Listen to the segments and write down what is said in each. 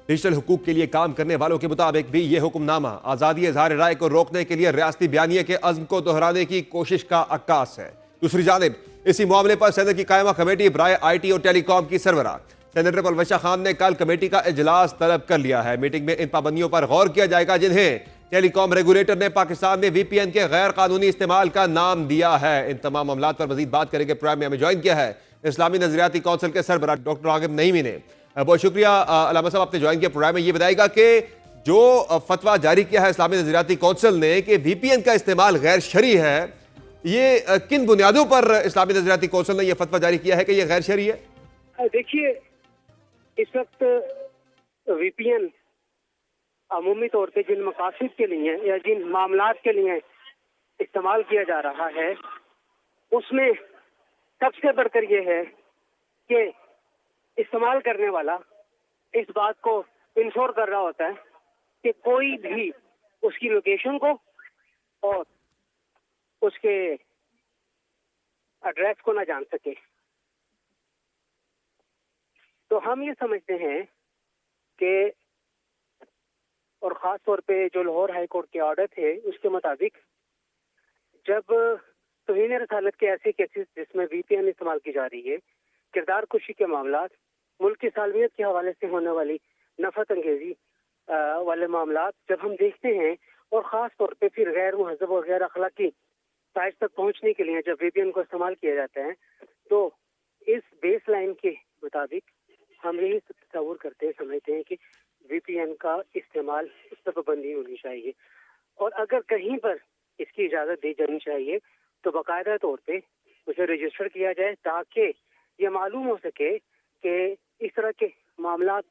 Digital हुकूक के लिए काम करने वालों के मुताबिक भी ये हुक्मनामा आज़ादी इज़हार राय को रोकने के लिए रियासती बयानिए के अज़्म को दोहराने की कोशिश का अक्कास है। दूसरी जानिब इसी मामले पर सदर की कायमा कमेटी बराए IT और टेलीकॉम की सरबराह सेनेटर परवैशा खान ने कल कमेटी का इजलास तलब कर लिया है। मीटिंग में इन पाबंदियों पर गौर किया जाएगा जिन्हें टेलीकॉम रेगुलेटर ने पाकिस्तान में VPN के गैर कानूनी इस्तेमाल का नाम दिया है। इन तमाम मामलात पर मजीद बात करेंगे। प्रोग्राम में हमें ज्वाइन किया है इस्लामी नजरियाती कौंसिल के सरबराह डॉक्टर रागिब नईमी ने। बहुत शुक्रिया अलामा साहब, आपने ज्वाइन किया प्रोग्राम में। ये बताएगा कि जो फतवा जारी किया है इस्लामी नजरियाती कौंसिल ने कि VPN का इस्तेमाल गैर शरई है, ये किन बुनियादों पर इस्लामी नजरियाती कौंसिल ने यह फतवा जारी किया है कि यह गैर शरई है? देखिए, इस वक्त VPN अमूमी तौर पे जिन मकासद के लिए या जिन मामलात के लिए इस्तेमाल किया जा रहा है, उसमें सबसे बढ़कर यह है कि इस्तेमाल करने वाला इस बात को इंश्योर कर रहा होता है कि कोई भी उसकी लोकेशन को और उसके एड्रेस को ना जान सके। तो हम ये समझते हैं कि और ख़ास तौर पे जो लाहौर हाई कोर्ट के ऑर्डर थे उसके मुताबिक जब तौहीन रसालत के ऐसे केसेस जिसमें VPN इस्तेमाल की जा रही है, किरदार कुशी के मामलात, मुल्क की सालमियत के हवाले से होने वाली नफरत अंगेजी वाले मामलात जब हम देखते हैं और ख़ास तौर पे फिर गैर मुहज़्ज़ब और गैर अखलाकी साइज तक पहुँचने के लिए जब VPN को इस्तेमाल किया जाता है, तो इस बेस लाइन के मुताबिक हम यही तस्वुर करते हैं, समझते हैं कि VPN का इस्तेमाल इस पर पाबंदी होनी चाहिए और अगर कहीं पर इसकी इजाज़त दी जानी चाहिए तो बाकायदा तौर पे उसे रजिस्टर किया जाए ताकि ये मालूम हो सके कि इस तरह के मामलात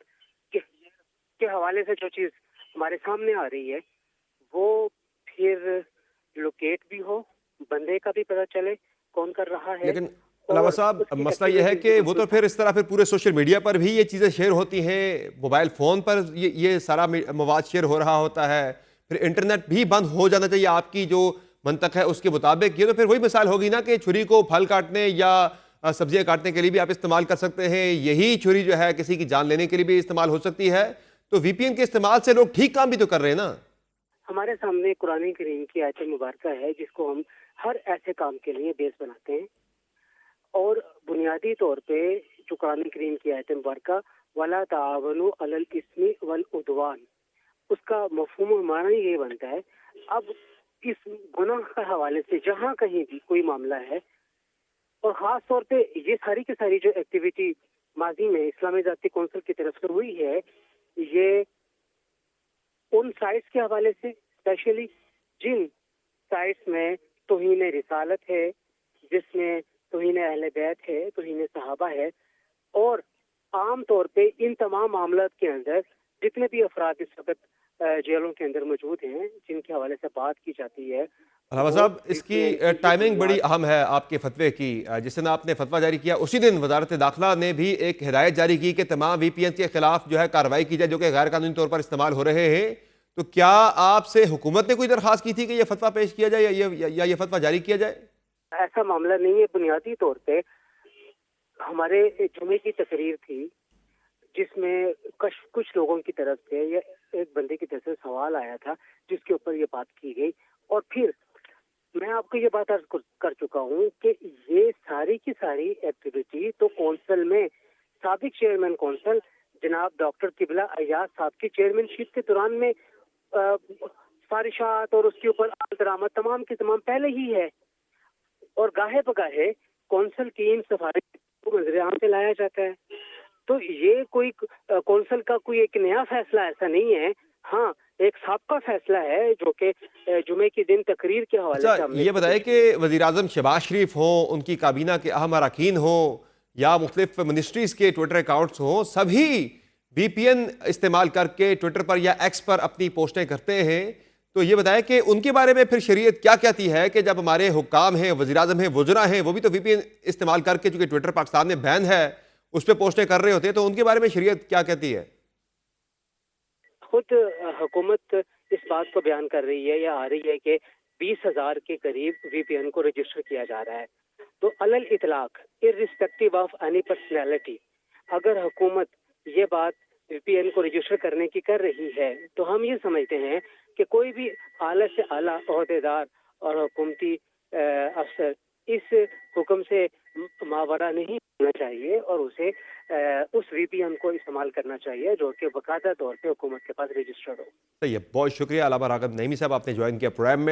के हवाले से जो चीज़ हमारे सामने आ रही है वो फिर लोकेट भी हो, बंदे का भी पता चले कौन कर रहा है। लेकिन अलामा साहब, मसला यह है कि वो तो फिर इस तरह फिर पूरे सोशल मीडिया पर भी ये चीज़ें शेयर होती हैं, मोबाइल फ़ोन पर ये सारा मवाद शेयर हो रहा होता है, फिर इंटरनेट भी बंद हो जाना चाहिए आपकी जो मंतक है उसके मुताबिक। ये तो फिर वही मिसाल होगी ना कि छुरी को फल काटने या सब्जियां काटने के लिए भी आप इस्तेमाल कर सकते हैं, यही छुरी जो है किसी की जान लेने के लिए भी इस्तेमाल हो सकती है। तो VPN के इस्तेमाल से लोग ठीक काम भी तो कर रहे हैं ना। हमारे सामने कुरान करीम की आयत मुबारक है जिसको हम हर ऐसे काम के लिए बेस बनाते हैं और बुनियादी तौर पे जो कुरान करीम की आयत मुबारक वला तावनु अलल इस्मी वल उद्वान, उसका मफहूम हमारा ये बनता है। अब इस गुनाह के हवाले से जहाँ कहीं भी कोई मामला है और ख़ास तौर पे ये सारी की सारी जो एक्टिविटी माजी में इस्लामी ज़ाती कौंसिल की तरफ से हुई है, ये उन साइट्स के हवाले से स्पेशली जिन साइट्स में तौहीन रिसालत है, जिसमें तौहीन अहले बैत है, तौहीन सहाबा है और आम तौर पे इन तमाम मामलों के अंदर जितने भी अफराद इस वक्त जेलों के अंदर मौजूद हैं जिनके हवाले से बात की जाती है। अलामा साहब, इसकी टाइमिंग बड़ी अहम है आपके फतवे की। जिस दिन आपने फतवा जारी किया उसी दिन वजारत दाखिला ने भी एक हिदायत जारी की कि तमाम VPN के खिलाफ जो है कार्रवाई की जाए जो कि गैर कानूनी तौर पर इस्तेमाल हो रहे हैं। तो क्या आपसे हुकूमत ने कोई दरख्वास्त की थी कि यह फतवा पेश किया जाए या ये फतवा जारी किया जाए? ऐसा मामला नहीं है। बुनियादी तौर पे हमारे जुमे की तकरीर थी जिसमें कुछ लोगों की तरफ से या एक बंदे की तरफ से सवाल आया था जिसके ऊपर ये बात की गई और फिर मैं आपको ये बात अर्ज कर चुका हूँ कि ये सारी की सारी एक्टिविटी तो कौंसिल में साबिक चेयरमैन कौंसिल जनाब डॉक्टर किबला अयाज साहब की चेयरमैनशिप के दौरान में सिफारिशात और उसके ऊपर दरामद तमाम की तमाम पहले ही है और गाहे बगाहे कौंसिल की इन सिफारिश को नजरियाम से लाया जाता है। तो ये कोई कौंसिल का कोई एक नया फैसला ऐसा नहीं है। हाँ, एक साबका फैसला है जो कि जुमे के दिन तकरीर के हवाले से हमने ये बताए कि वज़ीर आज़म शहबाज शरीफ हों, उनकी काबीना के अहम अरकान हों या मुख्तलिफ मिनिस्ट्रीज़ के ट्विटर अकाउंट्स हों, सभी VPN इस्तेमाल करके ट्विटर पर या X पर अपनी पोस्टें करते हैं। तो ये बताया कि उनके बारे में फिर शरीयत क्या कहती है कि जब हमारे हुक्काम हैं, वज़ीर आज़म हैं, वज़रा हैं, वो भी तो VPN इस्तेमाल करके, चूँकि ट्विटर पाकिस्तान में बैन है, उस पर पोस्टें कर रहे होते हैं, तो उनके बारे में शरीयत क्या कहती है? खुद हुकूमत इस बात को बयान कर रही है या आ रही है कि 20,000 के करीब VPN को रजिस्टर किया जा रहा है। तो अलल इतलाक इर्रिस्पेक्टिव ऑफ एनी पर्सनैलिटी, अगर हुकूमत ये बात VPN को रजिस्टर करने की कर रही है, तो हम ये समझते हैं कि कोई भी आला से आला ओहदेदार और हुकूमती अफसर इस हुक्म से मावरा नहीं होना चाहिए और उसे उस VPN को इस्तेमाल करना चाहिए जो कि बाकायदा तौर पे हुकूमत के पास रजिस्टर्ड हो। सही है, बहुत शुक्रिया अलामा राग़िब नईमी साहब, आपने ज्वाइन किया प्रोग्राम में।